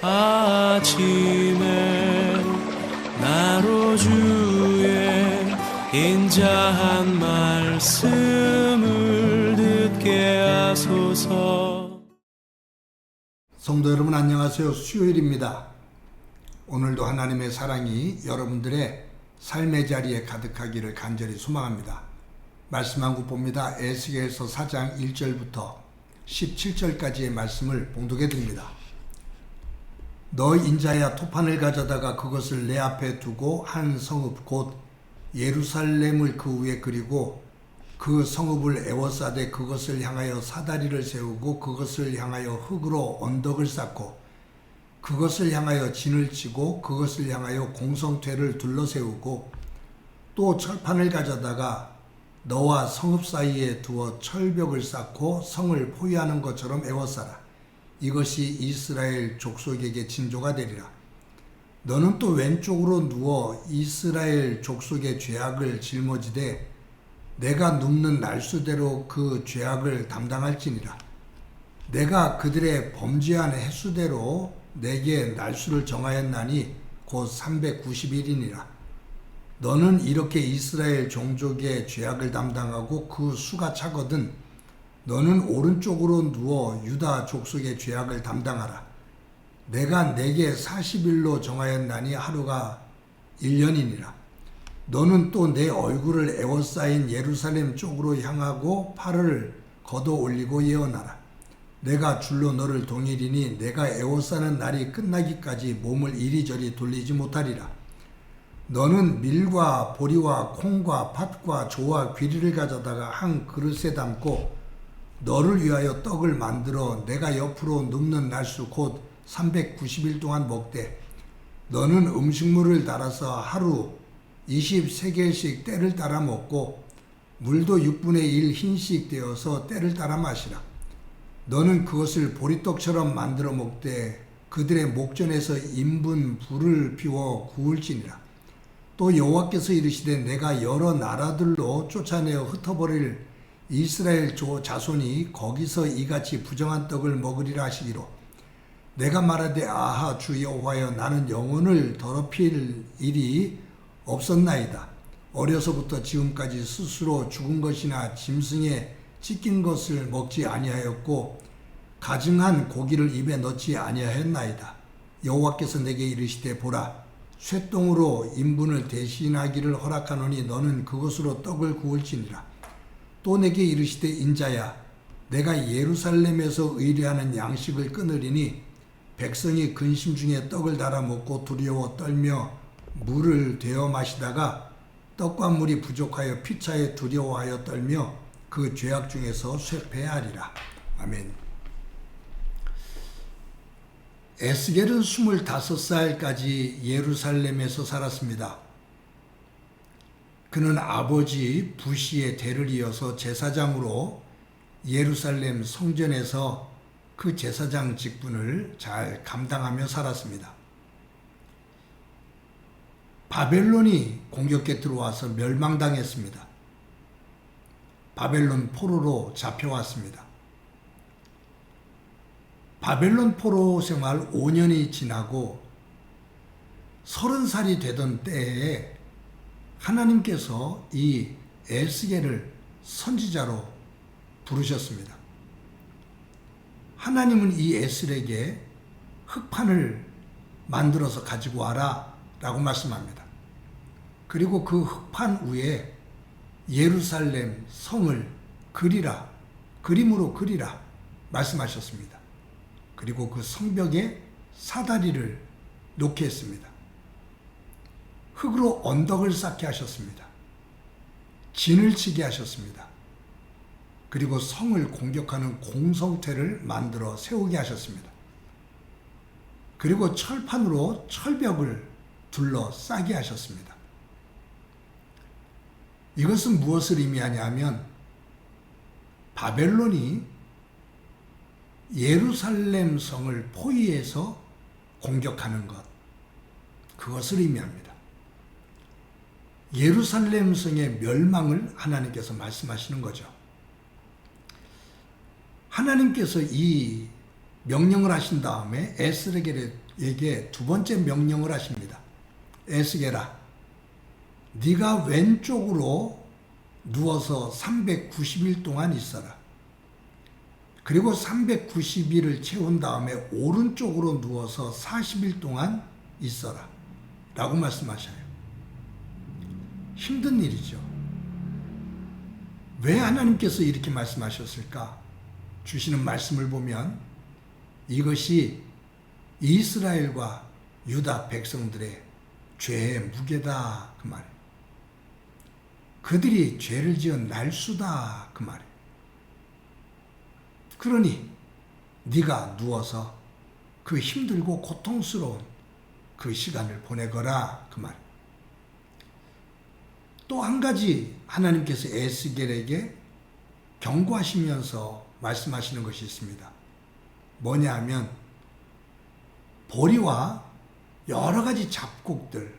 아침에 나로 주의 인자한 말씀을 듣게 하소서. 성도 여러분 안녕하세요. 수요일입니다. 오늘도 하나님의 사랑이 여러분들의 삶의 자리에 가득하기를 간절히 소망합니다. 말씀 한 구 봅니다. 에스겔서 4장 1절부터 17절까지의 말씀을 봉독해 드립니다. 너 인자야, 토판을 가져다가 그것을 내 앞에 두고 한 성읍 곧 예루살렘을 그 위에 그리고 그 성읍을 에워싸되 그것을 향하여 사다리를 세우고 그것을 향하여 흙으로 언덕을 쌓고 그것을 향하여 진을 치고 그것을 향하여 공성퇴를 둘러세우고 또 철판을 가져다가 너와 성읍 사이에 두어 철벽을 쌓고 성을 포위하는 것처럼 에워싸라. 이것이 이스라엘 족속에게 징조가 되리라. 너는 또 왼쪽으로 누워 이스라엘 족속의 죄악을 짊어지되 내가 눕는 날수대로 그 죄악을 담당할지니라. 내가 그들의 범죄한 횟수대로 내게 날수를 정하였나니 곧 390일이니라. 너는 이렇게 이스라엘 종족의 죄악을 담당하고 그 수가 차거든 너는 오른쪽으로 누워 유다 족속의 죄악을 담당하라. 내가 내게 40일로 정하였나니 하루가 1년이니라. 너는 또 내 얼굴을 에워싸인 예루살렘 쪽으로 향하고 팔을 걷어 올리고 예언하라. 내가 줄로 너를 동일이니 내가 에워싸는 날이 끝나기까지 몸을 이리저리 돌리지 못하리라. 너는 밀과 보리와 콩과 팥과 조와 귀리를 가져다가 한 그릇에 담고 너를 위하여 떡을 만들어 내가 옆으로 눕는 날수 곧 390일 동안 먹되 너는 음식물을 달아서 하루 23개씩 때를 따라 먹고 물도 6분의 1 흰씩 되어서 때를 따라 마시라. 너는 그것을 보리떡처럼 만들어 먹되 그들의 목전에서 인분 불을 피워 구울지니라. 또 여호와께서 이르시되 내가 여러 나라들로 쫓아내어 흩어버릴 이스라엘 자손이 거기서 이같이 부정한 떡을 먹으리라 하시기로 내가 말하되 아하 주 여호와여 나는 영혼을 더럽힐 일이 없었나이다. 어려서부터 지금까지 스스로 죽은 것이나 짐승에 찢긴 것을 먹지 아니하였고 가증한 고기를 입에 넣지 아니하였나이다. 여호와께서 내게 이르시되 보라 쇠똥으로 인분을 대신하기를 허락하노니 너는 그것으로 떡을 구울지니라. 또 내게 이르시되 인자야 내가 예루살렘에서 의뢰하는 양식을 끊으리니 백성이 근심 중에 떡을 달아 먹고 두려워 떨며 물을 되어 마시다가 떡과 물이 부족하여 피차에 두려워하여 떨며 그 죄악 중에서 쇠폐하리라. 아멘. 에스겔은 25살까지 예루살렘에서 살았습니다. 그는 아버지 부시의 대를 이어서 제사장으로 예루살렘 성전에서 그 제사장 직분을 잘 감당하며 살았습니다. 바벨론이 공격해 들어와서 멸망당했습니다. 바벨론 포로로 잡혀왔습니다. 바벨론 포로 생활 5년이 지나고 30살이 되던 때에 하나님께서 이 에스겔을 선지자로 부르셨습니다. 하나님은 이 에스겔에게 흙판을 만들어서 가지고 와라 라고 말씀합니다. 그리고 그 흙판 위에 예루살렘 성을 그리라, 그림으로 그리라 말씀하셨습니다. 그리고 그 성벽에 사다리를 놓게 했습니다. 흙으로 언덕을 쌓게 하셨습니다. 진을 치게 하셨습니다. 그리고 성을 공격하는 공성퇴를 만들어 세우게 하셨습니다. 그리고 철판으로 철벽을 둘러싸게 하셨습니다. 이것은 무엇을 의미하냐면 바벨론이 예루살렘 성을 포위해서 공격하는 것, 그것을 의미합니다. 예루살렘 성의 멸망을 하나님께서 말씀하시는 거죠. 하나님께서 이 명령을 하신 다음에 에스겔에게 두 번째 명령을 하십니다. 에스겔아, 네가 왼쪽으로 누워서 390일 동안 있어라. 그리고 390일을 채운 다음에 오른쪽으로 누워서 40일 동안 있어라. 라고 말씀하셔요. 힘든 일이죠. 왜 하나님께서 이렇게 말씀하셨을까? 주시는 말씀을 보면 이것이 이스라엘과 유다 백성들의 죄의 무게다 그 말이에요. 그들이 죄를 지은 날수다 그 말이에요. 그러니 네가 누워서 그 힘들고 고통스러운 그 시간을 보내거라 그 말이에요. 또 한 가지 하나님께서 에스겔에게 경고하시면서 말씀하시는 것이 있습니다. 뭐냐 하면 보리와 여러 가지 잡곡들,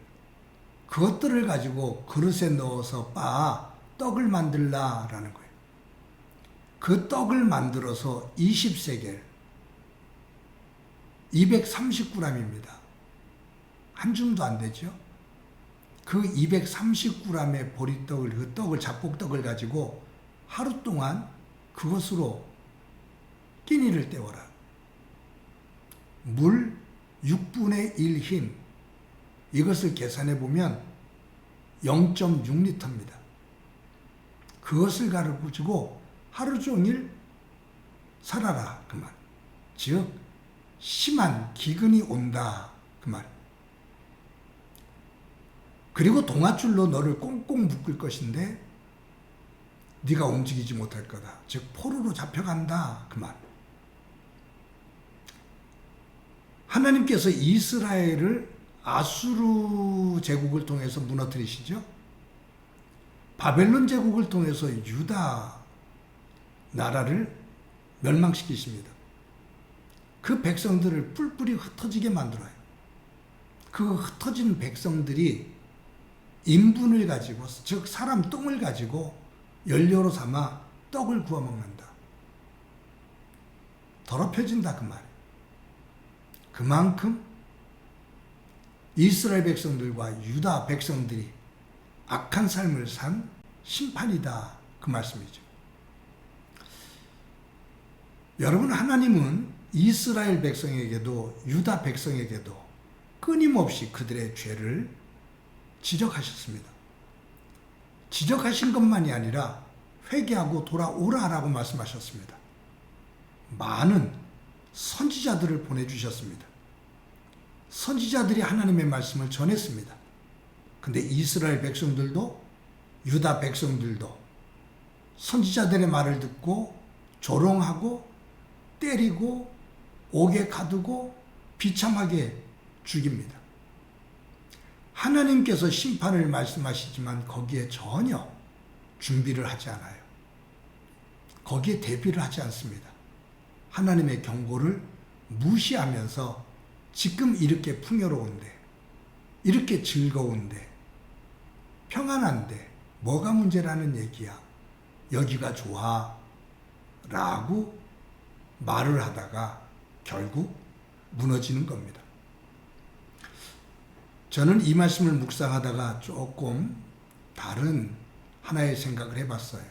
그것들을 가지고 그릇에 넣어서 빻아 떡을 만들라라는 거예요. 그 떡을 만들어서 20세겔 230g입니다. 한 줌도 안 되죠. 그 230g의 보리떡을, 그 떡을, 잡곡떡을 가지고 하루 동안 그것으로 끼니를 때워라. 물 6분의 1 힘, 이것을 계산해 보면 0.6리터입니다. 그것을 가지고 하루 종일 살아라 그 말. 즉 심한 기근이 온다 그 말. 그리고 동아줄로 너를 꽁꽁 묶을 것인데 네가 움직이지 못할 거다. 즉 포로로 잡혀간다 그 말. 하나님께서 이스라엘을 아수르 제국을 통해서 무너뜨리시죠. 바벨론 제국을 통해서 유다 나라를 멸망시키십니다. 그 백성들을 뿔뿔이 흩어지게 만들어요. 그 흩어진 백성들이 인분을 가지고, 즉 사람 똥을 가지고 연료로 삼아 떡을 구워 먹는다. 더럽혀진다 그 말이에요. 그만큼 이스라엘 백성들과 유다 백성들이 악한 삶을 산 심판이다 그 말씀이죠. 여러분, 하나님은 이스라엘 백성에게도 유다 백성에게도 끊임없이 그들의 죄를 지적하셨습니다. 지적하신 것만이 아니라 회개하고 돌아오라라고 말씀하셨습니다. 많은 선지자들을 보내주셨습니다. 선지자들이 하나님의 말씀을 전했습니다. 근데 이스라엘 백성들도 유다 백성들도 선지자들의 말을 듣고 조롱하고 때리고 옥에 가두고 비참하게 죽입니다. 하나님께서 심판을 말씀하시지만 거기에 전혀 준비를 하지 않아요. 거기에 대비를 하지 않습니다. 하나님의 경고를 무시하면서 지금 이렇게 풍요로운데, 이렇게 즐거운데, 평안한데 뭐가 문제라는 얘기야. 여기가 좋아 라고 말을 하다가 결국 무너지는 겁니다. 저는 이 말씀을 묵상하다가 조금 다른 하나의 생각을 해봤어요.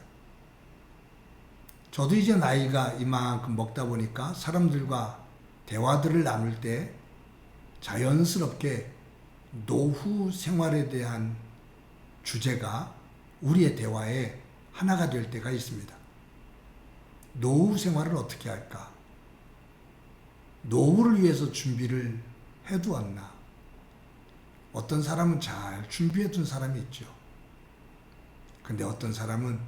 저도 이제 나이가 이만큼 먹다 보니까 사람들과 대화들을 나눌 때 자연스럽게 노후 생활에 대한 주제가 우리의 대화의 하나가 될 때가 있습니다. 노후 생활을 어떻게 할까? 노후를 위해서 준비를 해두었나? 어떤 사람은 잘 준비해둔 사람이 있죠. 근데 어떤 사람은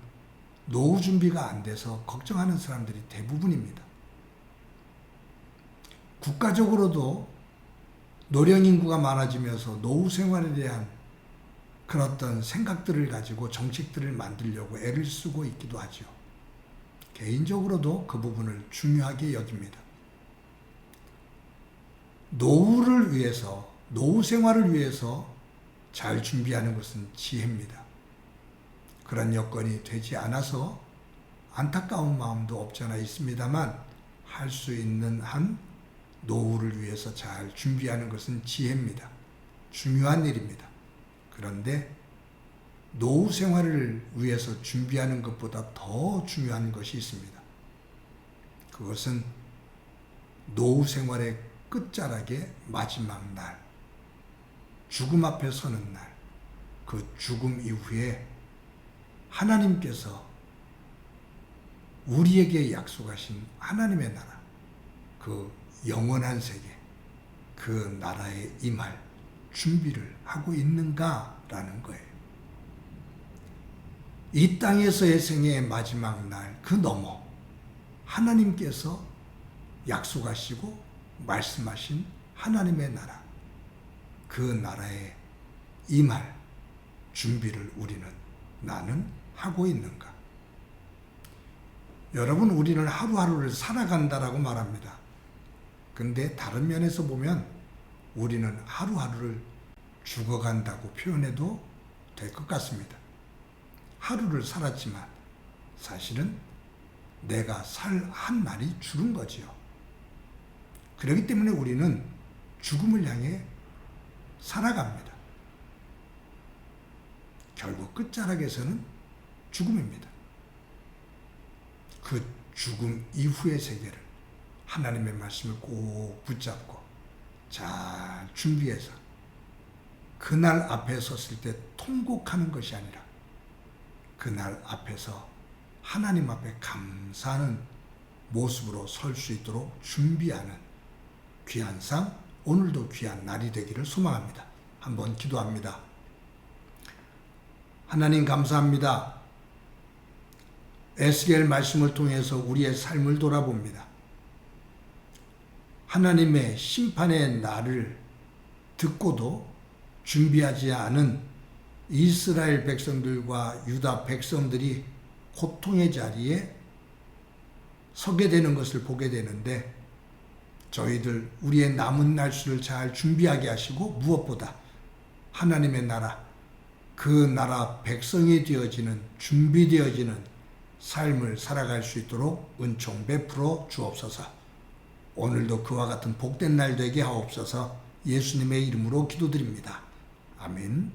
노후 준비가 안 돼서 걱정하는 사람들이 대부분입니다. 국가적으로도 노령 인구가 많아지면서 노후 생활에 대한 그런 어떤 생각들을 가지고 정책들을 만들려고 애를 쓰고 있기도 하죠. 개인적으로도 그 부분을 중요하게 여깁니다. 노후를 위해서, 노후 생활을 위해서 잘 준비하는 것은 지혜입니다. 그런 여건이 되지 않아서 안타까운 마음도 없지 않아 있습니다만, 할 수 있는 한 노후를 위해서 잘 준비하는 것은 지혜입니다. 중요한 일입니다. 그런데 노후 생활을 위해서 준비하는 것보다 더 중요한 것이 있습니다. 그것은 노후 생활의 끝자락의 마지막 날, 죽음 앞에 서는 날, 그 죽음 이후에 하나님께서 우리에게 약속하신 하나님의 나라, 그 영원한 세계, 그 나라에 임할 준비를 하고 있는가라는 거예요. 이 땅에서의 생애의 마지막 날, 그 너머 하나님께서 약속하시고 말씀하신 하나님의 나라, 그 나라에 임할 준비를 나는 하고 있는가? 여러분, 우리는 하루하루를 살아간다라고 말합니다. 근데 다른 면에서 보면 우리는 하루하루를 죽어간다고 표현해도 될 것 같습니다. 하루를 살았지만 사실은 내가 살 한 날이 줄은 거지요. 그렇기 때문에 우리는 죽음을 향해 살아갑니다. 결국 끝자락에서는 죽음입니다. 그 죽음 이후의 세계를 하나님의 말씀을 꼭 붙잡고 잘 준비해서 그날 앞에 섰을 때 통곡하는 것이 아니라 그날 앞에서 하나님 앞에 감사하는 모습으로 설 수 있도록 준비하는 귀한 상, 오늘도 귀한 날이 되기를 소망합니다. 한번 기도합니다. 하나님 감사합니다. 에스겔 말씀을 통해서 우리의 삶을 돌아봅니다. 하나님의 심판의 날을 듣고도 준비하지 않은 이스라엘 백성들과 유다 백성들이 고통의 자리에 서게 되는 것을 보게 되는데, 저희들 우리의 남은 날수를 잘 준비하게 하시고 무엇보다 하나님의 나라, 그 나라 백성이 되어지는, 준비되어지는 삶을 살아갈 수 있도록 은총 베풀어 주옵소서. 오늘도 그와 같은 복된 날 되게 하옵소서. 예수님의 이름으로 기도드립니다. 아멘.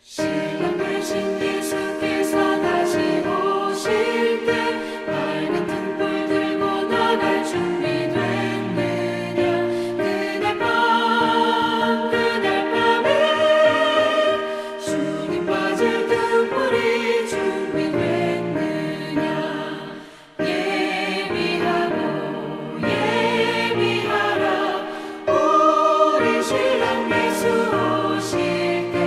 신랑 되신 예수께서 다시 오실 때 밝은 등불 들고 나갈 준비 됐느냐. 그날 밤에 주님 맞을 등불이 준비됐느냐. 예비하라. 우리 신랑 예수 오실 때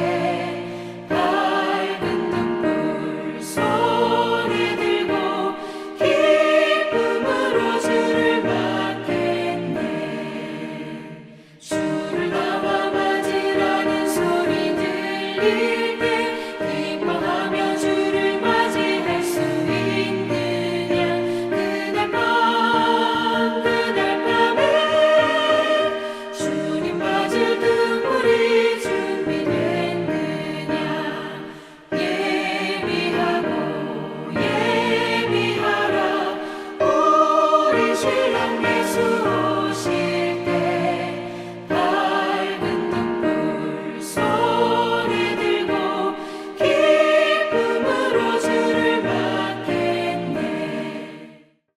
손에 들고 기쁨으로 주를 맞겠네. 주를 나와 맞으라는 소리 들릴 때 기뻐하며 주를 맞이할 수 있느냐. 그날 밤에 주님 맞을 등불이 준비됐느냐. 예비하라. 우리 신랑 예수 오실